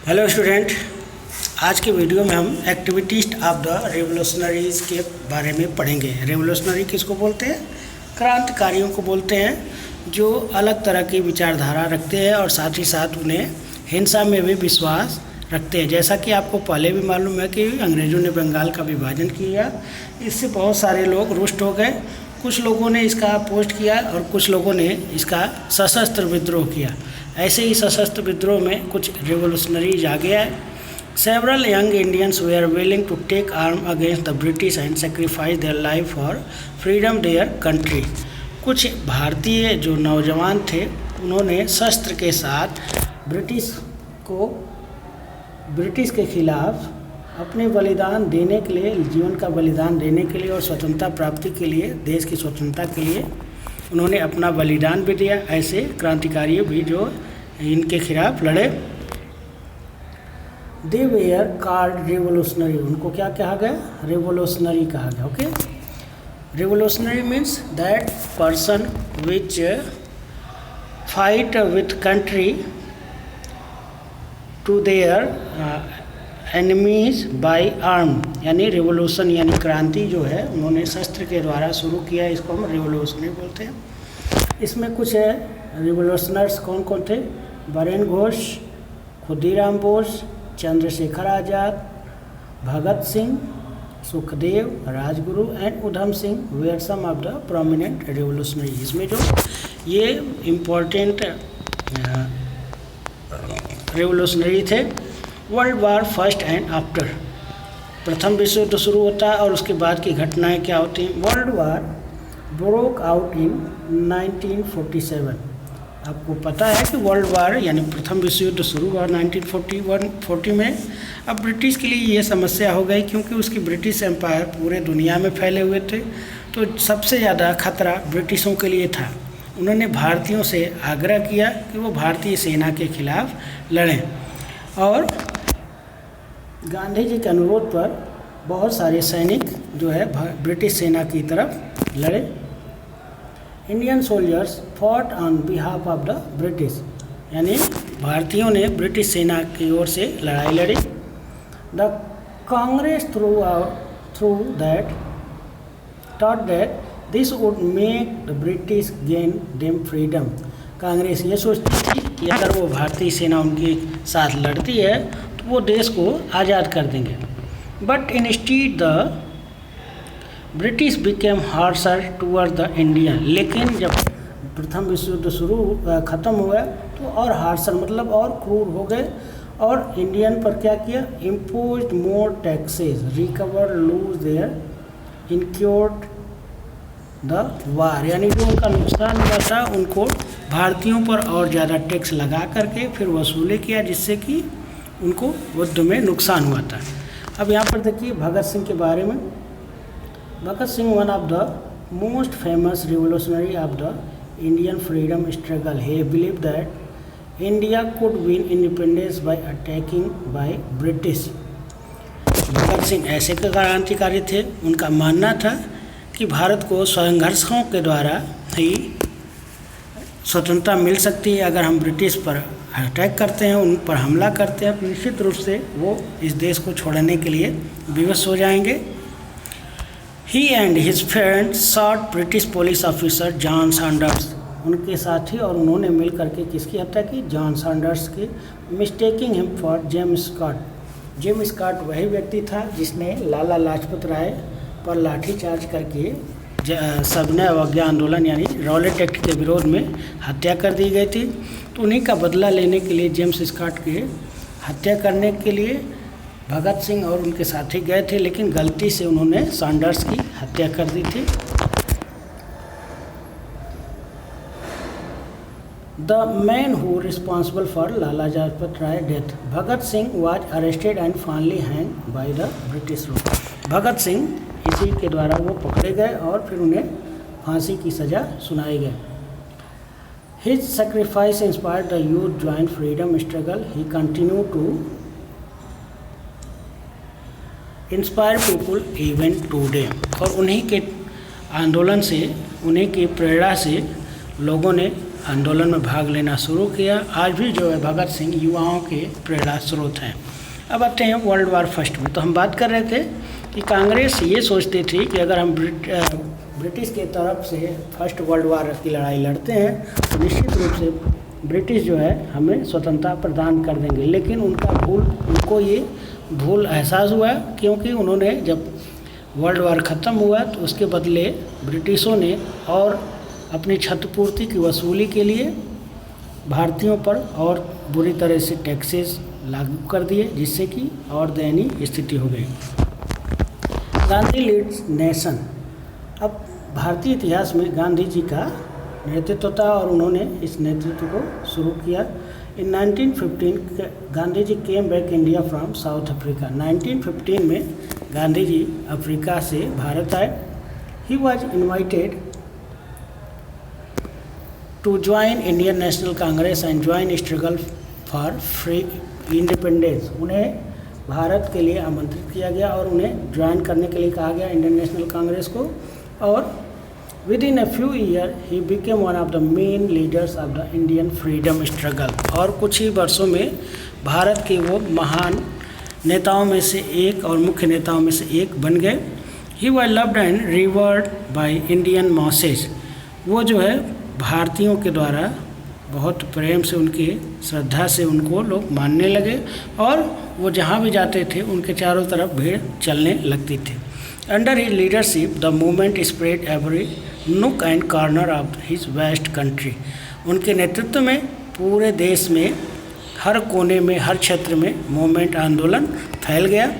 Hello student, आज के video में हम एक्टिविटीज ऑफ द रेवोल्यूशनरीज के बारे में पढ़ेंगे। रेवोल्यूशनरी किसको बोलते हैं? क्रांतिकारियों को बोलते हैं, जो अलग तरह की विचारधारा रखते हैं और साथ ही साथ उन्हें हिंसा में भी विश्वास रखते हैं। जैसा कि आपको पहले भी मालूम है कि अंग्रेज़ों ने बंगाल का विभाजन किया, इससे बहुत सारे लोग रुष्ट हो गए। कुछ लोगों ने इसका अपोज किया और कुछ लोगों ने इसका सशस्त्र विद्रोह किया। ऐसे ही सशस्त्र विद्रोह में कुछ रिवोल्यूशनरीज आ गया है। Several young Indians were willing to take arm against the British and sacrifice their life for freedom their country. कुछ भारतीय जो नौजवान थे, उन्होंने शस्त्र के साथ ब्रिटिश के खिलाफ अपने बलिदान देने के लिए, जीवन का बलिदान देने के लिए और स्वतंत्रता प्राप्ति के लिए, देश की स्वतंत्रता के लिए उन्होंने अपना बलिदान भी दिया। ऐसे क्रांतिकारी भी जो इनके खिलाफ लड़े, दे वेयर कॉल्ड रिवोल्यूशनरी। उनको क्या कहा गया? रिवोल्यूशनरी कहा गया। Okay, revolutionary means that person which fight with country to their enemies by arm. यानी रिवोल्यूशन यानी क्रांति जो है उन्होंने शस्त्र के द्वारा शुरू किया, इसको हम रिवोल्यूशनरी बोलते हैं। इसमें कुछ है रिवोल्यूशनर्स कौन कौन थे? Barin Ghosh, Khudiram Bose, Chandrashekhar Azad, Bhagat Singh, Sukhdev, Rajguru and Udham Singh were some of the prominent revolutionary. इसमें जो ये इम्पोर्टेंट रिवोल्यूशनरी थे। World war first and after, प्रथम विश्व युद्ध शुरू होता है और उसके बाद की घटनाएं क्या होती हैं? World war broke out in 1947। आपको पता है कि वर्ल्ड वार यानी प्रथम विश्व युद्ध शुरू हुआ 1940 में। अब ब्रिटिश के लिए ये समस्या हो गई, क्योंकि उसकी ब्रिटिश एम्पायर पूरे दुनिया में फैले हुए थे, तो सबसे ज़्यादा खतरा ब्रिटिशों के लिए था। उन्होंने भारतीयों से आग्रह किया कि वो भारतीय सेना के खिलाफ लड़ें और गांधी जी के अनुरोध पर बहुत सारे सैनिक जो है ब्रिटिश सेना की तरफ लड़े। Indian soldiers fought on behalf of the British, यानी भारतीयों ने ब्रिटिश सेना की ओर से लड़ाई लड़ी। The Congress through that thought that this would make the British gain them freedom. Congress ये सोचती थी कि अगर वो भारतीय सेना उनके साथ लड़ती है तो वो देश को आज़ाद कर देंगे। But instead the British became harsher toward the Indian. लेकिन जब प्रथम विश्व युद्ध ख़त्म हुआ तो और हार्शर मतलब और क्रूर हो गए और इंडियन पर क्या किया? Imposed more taxes, recover lose their incurred the war. यानी जो उनका नुकसान हुआ था उनको भारतीयों पर और ज़्यादा टैक्स लगा करके फिर वसूले किया, जिससे कि उनको युद्ध में नुकसान हुआ था। अब यहाँ पर देखिए भगत सिंह के बारे में। Bhagat Singh one of the most famous revolutionary of the Indian freedom struggle. He believe that India could win independence by attacking by British. Bhagat Singh ऐसे क्रांतिकारी थे, उनका मानना था कि भारत को संघर्षों के द्वारा ही स्वतंत्रता मिल सकती है। अगर हम ब्रिटिश पर अटैक करते हैं, उन पर हमला करते हैं, तो निश्चित रूप से वो इस देश को छोड़ने के लिए विवश हो जाएंगे। He and his friend shot British police officer John Sanders. उनके साथी और उन्होंने मिल करके किसकी हत्या की? जॉन सैंडर्स की, mistaking him for James Scott. James Scott वही व्यक्ति था जिसने लाला लाजपत राय पर लाठीचार्ज करके सविनय अवज्ञा आंदोलन यानी रॉलेट एक्ट के विरोध में हत्या कर दी गई थी। तो उन्हीं का बदला लेने के लिए, जेम्स स्कॉट की हत्या करने के लिए भगत सिंह और उनके साथी गए थे, लेकिन गलती से उन्होंने सैंडर्स की हत्या कर दी थी। The man who responsible for Lala Lajpat Rai death, Bhagat Singh was arrested and finally hang by the British rule. Bhagat Singh इसी के द्वारा वो पकड़े गए और फिर उन्हें फांसी की सज़ा सुनाई गई। His sacrifice inspired the youth join freedom struggle. He continue to inspire people even today. और उन्हीं के आंदोलन से, उन्हीं की प्रेरणा से लोगों ने आंदोलन में भाग लेना शुरू किया। आज भी जो है भगत सिंह युवाओं के प्रेरणा स्रोत हैं। अब आते हैं वर्ल्ड वार फर्स्ट में। तो हम बात कर रहे थे कि कांग्रेस ये सोचती थी कि अगर हम ब्रिटिश के तरफ से फर्स्ट वर्ल्ड वार की लड़ाई लड़ते हैं तो निश्चित रूप से ब्रिटिश जो है हमें स्वतंत्रता प्रदान कर देंगे। लेकिन उनको ये भूल एहसास हुआ, क्योंकि उन्होंने जब वर्ल्ड वार ख़त्म हुआ तो उसके बदले ब्रिटिशों ने और अपनी क्षतिपूर्ति की वसूली के लिए भारतीयों पर और बुरी तरह से टैक्सेस लागू कर दिए, जिससे कि और दयनीय स्थिति हो गई। Gandhi leads nation. अब भारतीय इतिहास में गांधी जी का नेतृत्व था और उन्होंने इस नेतृत्व को शुरू किया। In 1915 Gandhi ji came back India from south Africa. 1915 में गांधी जी अफ्रीका से भारत आए। He was invited to join Indian National Congress and join struggle for free independence. उन्हें भारत के लिए आमंत्रित किया गया और उन्हें ज्वाइन करने के लिए कहा गया इंडियन नेशनल कांग्रेस को। और within a few year he became one of the main leaders of the Indian freedom struggle. और कुछ ही वर्षों में भारत के वो महान नेताओं में से एक और मुख्य नेताओं में से एक बन गए। He was loved and revered by Indian masses. वो जो है भारतीयों के द्वारा बहुत प्रेम से, उनके श्रद्धा से उनको लोग मानने लगे और वो जहाँ भी जाते थे उनके चारों तरफ भीड़ चलने लगती थी। Under his leadership the movement spread every nook and corner of his vast country. उनके नेतृत्व में पूरे देश में हर कोने में, हर क्षेत्र में मूवमेंट, आंदोलन फैल गया।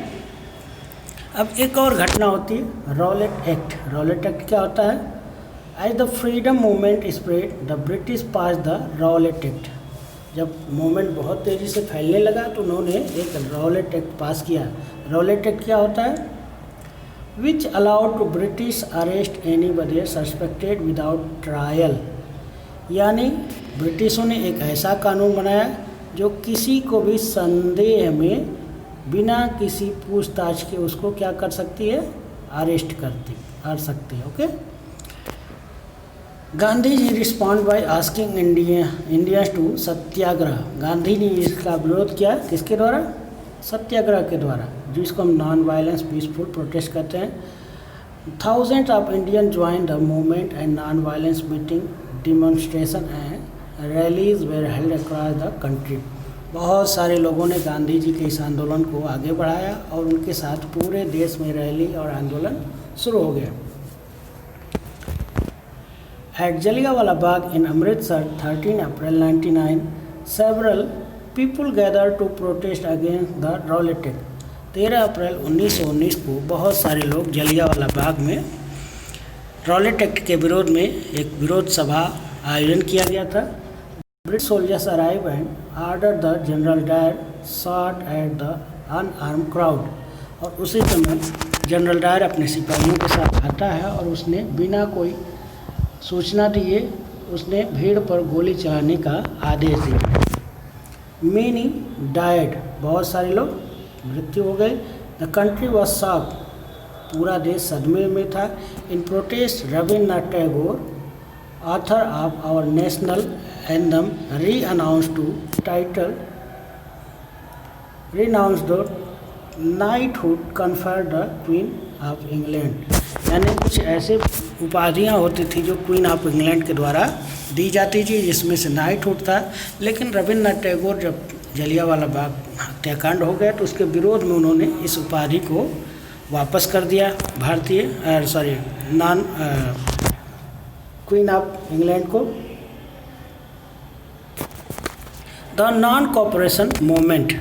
अब एक और घटना होती है रॉलेट एक्ट। रॉलेट एक्ट क्या होता है? As the freedom movement spread the British pass the Rowlatt act. जब मूवमेंट बहुत तेज़ी से फैलने लगा तो उन्होंने एक रॉलेट एक्ट पास किया। रॉलेट एक्ट क्या होता है? Which allowed to British arrest anybody suspected without trial. यानी ब्रिटिशों ने एक ऐसा कानून बनाया जो किसी को भी संदेह में बिना किसी पूछताछ के उसको क्या कर सकती है? अरेस्ट कर सकती है। Okay. Gandhi ji respond by asking India to satyagraha. Gandhi ने इसका विरोध किया किसके द्वारा? सत्याग्रह के द्वारा, जिसको हम नॉन वायलेंस पीसफुल प्रोटेस्ट कहते हैं। Thousands of Indian join the movement and non violence meeting, demonstration and rallies were held across the country. बहुत सारे लोगों ने गांधी जी के इस आंदोलन को आगे बढ़ाया और उनके साथ पूरे देश में रैली और आंदोलन शुरू हो गया। At Jallianwala Bagh in Amritsar, 13 April 1999, several people gathered to protest against the Rowlatt Act. 13 अप्रैल 1919 को बहुत सारे लोग जलियांवाला बाग में रॉलेट एक्ट के विरोध में एक विरोध सभा आयोजन किया गया था। British soldiers arrive and order the general Dyer shot at the unarmed crowd. और उसी समय जनरल डायर अपने सिपाहियों के साथ आता है और उसने बिना कोई सूचना दिए उसने भीड़ पर गोली चलाने का आदेश दिया। मेनी डायड, बहुत सारे लोग मृत्यु हो गए। द कंट्री वॉज शॉक्ड, पूरा देश सदमे में था। In protest Rabindranath Tagore, author of our national anthem, renounced to title renounced the knighthood conferred the Queen of England. यानी कुछ ऐसे उपाधियाँ होती थी जो क्वीन ऑफ इंग्लैंड के द्वारा दी जाती थी, जिसमें से नाइटहुड था। लेकिन रविन्द्रनाथ टैगोर जब जलियांवाला बाग हत्याकांड हो गया तो उसके विरोध में उन्होंने इस उपाधि को वापस कर दिया क्वीन ऑफ इंग्लैंड को। The non cooperation movement.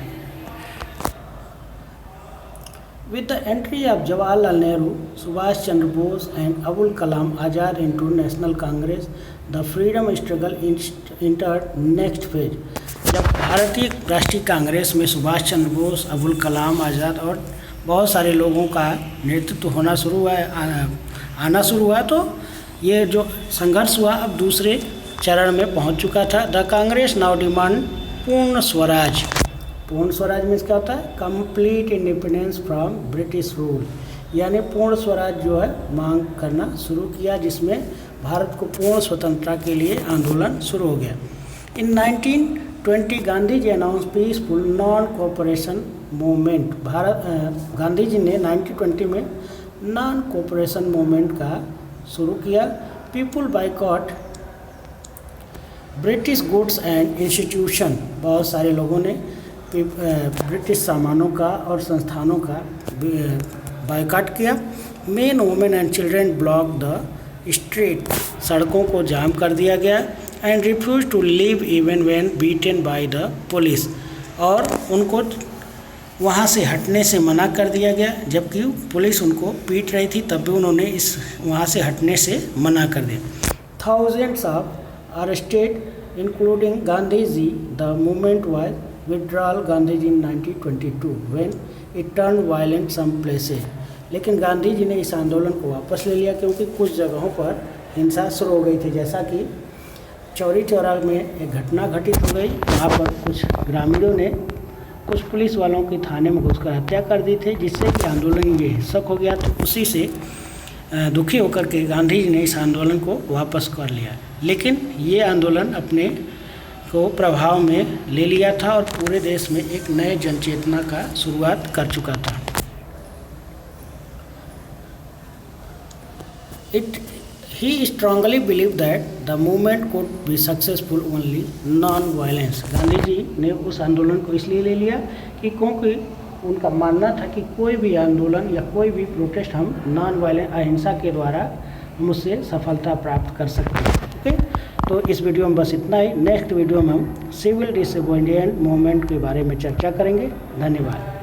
With the entry of Jawaharlal Nehru, Subhash Chandra Bose and Abul Kalam Azad into National Congress, the freedom struggle entered next phase. जब भारतीय राष्ट्रीय कांग्रेस में सुभाष चंद्र बोस, अबुल कलाम आज़ाद और बहुत सारे लोगों का नेतृत्व आना शुरू हुआ तो ये जो संघर्ष हुआ अब दूसरे चरण में पहुंच चुका था। द कांग्रेस नाउ डिमांड पूर्ण स्वराज। पूर्ण स्वराज मीन्स क्या होता है? Complete independence from British rule. यानी पूर्ण स्वराज जो है मांग करना शुरू किया, जिसमें भारत को पूर्ण स्वतंत्रता के लिए आंदोलन शुरू हो गया। In 1920 Gandhi ji announce peaceful non cooperation movement. Gandhi ji ने 1920 में नॉन कोऑपरेशन मूवमेंट का शुरू किया। People boycott British goods and institution. बहुत सारे लोगों ने ब्रिटिश सामानों का और संस्थानों का बाइकॉट किया। Men women and children block the street. सड़कों को जाम कर दिया गया। And refuse to leave even when beaten by the police. और उनको वहाँ से हटने से मना कर दिया गया, जबकि पुलिस उनको पीट रही थी, तब भी उन्होंने वहाँ से हटने से मना कर दिया। Thousands of arrested including Gandhi ji. The movement was withdrawal Gandhi ji in 1922 when it turn violent some places. लेकिन गांधी जी ने इस आंदोलन को वापस ले लिया क्योंकि कुछ जगहों पर हिंसा शुरू हो गई थी, जैसा कि चौरी चौरा में एक घटना घटित हो गई। वहाँ पर कुछ ग्रामीणों ने कुछ पुलिस वालों की थाने में घुसकर हत्या कर दी थी, जिससे कि आंदोलन ये हिंसक हो गया। तो उसी से दुखी होकर के गांधी जी ने इस आंदोलन को वापस कर लिया। लेकिन ये आंदोलन अपने को प्रभाव में ले लिया था और पूरे देश में एक नए जनचेतना का शुरुआत कर चुका था। He strongly believed that the movement could be successful only non-violence। Gandhi ji ने उस आंदोलन को इसलिए ले लिया कि क्योंकि उनका मानना था कि कोई भी आंदोलन या कोई भी प्रोटेस्ट हम नॉन वायलेंस अहिंसा के द्वारा हम उससे सफलता प्राप्त कर सकते हैं। ओके, तो इस वीडियो में बस इतना ही। नेक्स्ट वीडियो में हम सिविल डिसोबीडिएंट मूवमेंट के बारे में चर्चा करेंगे। धन्यवाद।